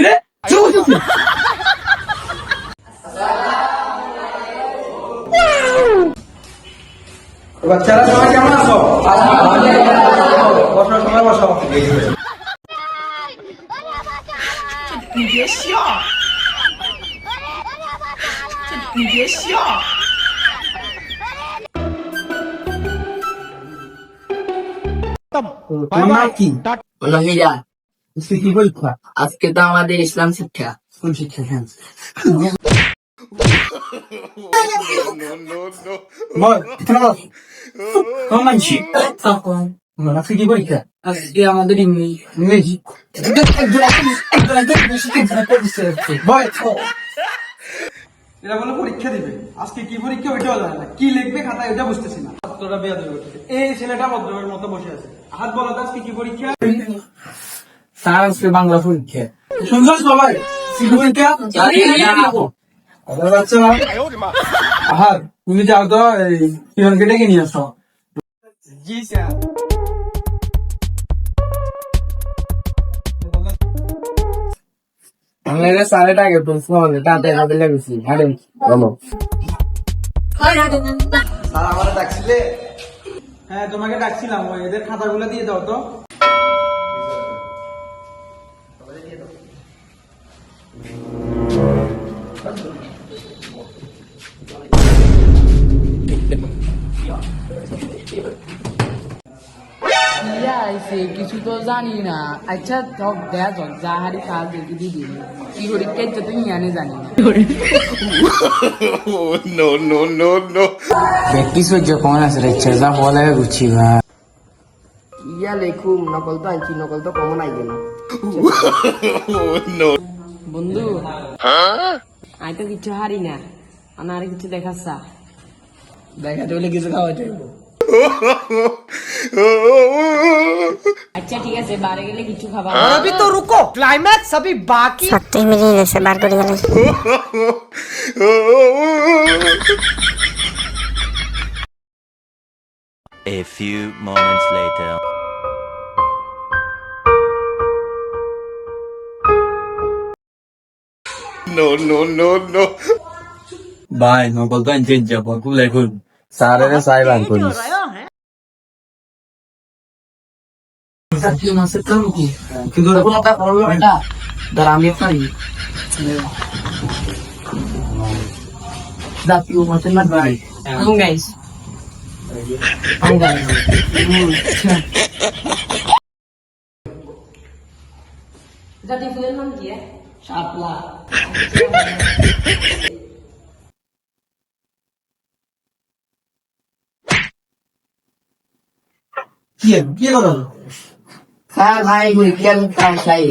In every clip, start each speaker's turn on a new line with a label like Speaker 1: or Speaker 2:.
Speaker 1: রে বাচ্চারা সবাই কেমন আছো? বসো, সবাই বসো।
Speaker 2: 你别笑，你别笑。
Speaker 1: তোমার কি
Speaker 3: মিজান,
Speaker 1: কি পরীক্ষা?
Speaker 3: আজকে তো আমাদের ইসলাম শিক্ষা।
Speaker 1: কোন শিক্ষা? হ্যাঁ বল, মানছি আজকে কি পরীক্ষা?
Speaker 3: আজকে আমাদের ইংলিশ।
Speaker 1: ইংরেজি বল। এরা বলে পরীক্ষা দিবে, আজকে কি পরীক্ষা ওইটাও জানে না, কি লিখবে খাতায় ওইটা বুঝতেছি না। ছাত্ররা বেয়াদবি করতেছে। এই ছেলেটা ভদ্রের মতো বসে আছে। হাত বলো তো আজকে কি পরীক্ষা?
Speaker 3: স্যার আজকে বাংলা পরীক্ষা।
Speaker 1: শুনছো সবাই? কি পরীক্ষা? বাচ্চারা আহার তুমি যাও তো পিয়নকে ডেকে নিয়ে আসো। জি স্যার।
Speaker 3: আমাদের স্যারের আগে প্রশ্ন হবে তাতে হাতে লেগেছি। ম্যাডাম বলো।
Speaker 1: স্যার আমার ডাকছিলে? হ্যাঁ তোমাকে ডাকছিলাম, ওই এদের খাতাগুলো দিয়ে দাও তো।
Speaker 3: কিছু তো জানি না। আচ্ছা সব দেয়া যাক, যা হারি কাজ দেখি দিদি কি পরীক্ষা তো তুমি জানি না। ব্যক্তি সহ্য কমন আছে রে, যা বলে বুঝছি ভাই। ইয়া লেখুম নকল তো আনছি, নকল তো কমন আই গেল। বন্ধু আমি তো কিছু হারি না, আমার কিছু দেখাচ্ছা। দেখা চলে কিছু খাওয়া যাইব। আচ্ছা ঠিক আছে, বারে গেলে কিছু খাবার।
Speaker 2: अभी तो रुको, क्लाइमैक्स अभी बाकी।
Speaker 4: সত্যি মিলিয়ে গেছে, বার করে গেলে।
Speaker 5: A few moments later. No.
Speaker 1: ভাই নকল তো আনতে যাবো, তুলে করব।
Speaker 3: স্যারের সাইবান করিস। জাতীয় মাছের কাম কি? কিন্তু এখন একটা করবে এটা দাঁড়া আমি পারি। জাতীয় মাছের না ভাই। গাইস জাতীয় ফুলের নাম কি? শাপলা।
Speaker 1: কি করো?
Speaker 3: হ্যাঁ ভাই বিজ্ঞান চাই।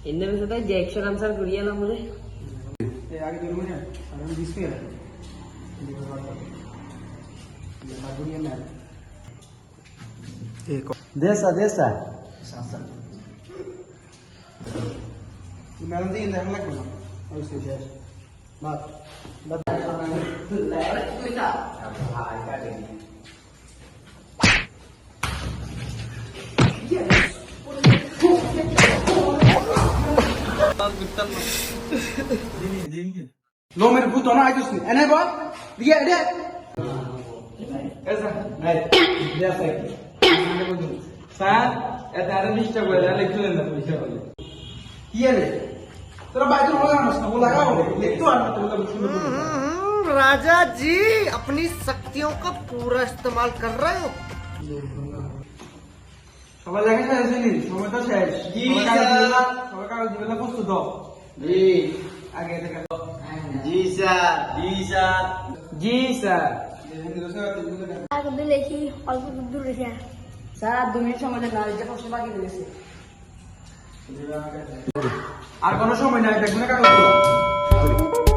Speaker 3: এর সাথে যে 100 আনসার করিয়া না বলে
Speaker 1: আগে তুমি না আমি দিছি না দেশা ম্যাডাম দিয়ে দেখা লাগবে না ওই শেষ বাদ लो मेरे भूत होना आज उसने एने बात दिया एडे ऐसा नहीं दिया सही सर এটা আর নিশ্চয় বলে লিখতে দেন না পয়সা বলে কি রে তোরা বাইরে হলো না মস্ত বলা গাও লিখতো আর না তোলা বুঝতে
Speaker 2: राजा जी अपनी शक्तियों का पूरा इस्तेमाल कर रहे हो।
Speaker 1: সবাই লেখা শেষ হয়নি সময় তো শেষ জি স্যার সবাই কাগজ দিবেন প্রস্তুত জি আগে দেখা জি স্যার
Speaker 4: আগে দেখি অল্প দূর রেখে
Speaker 3: স্যার 2 মিনিট সময় দেন, আর যে প্রশ্ন বাকি রয়েছে।
Speaker 1: আর কোনো সময় নাই দেখুন কাগজ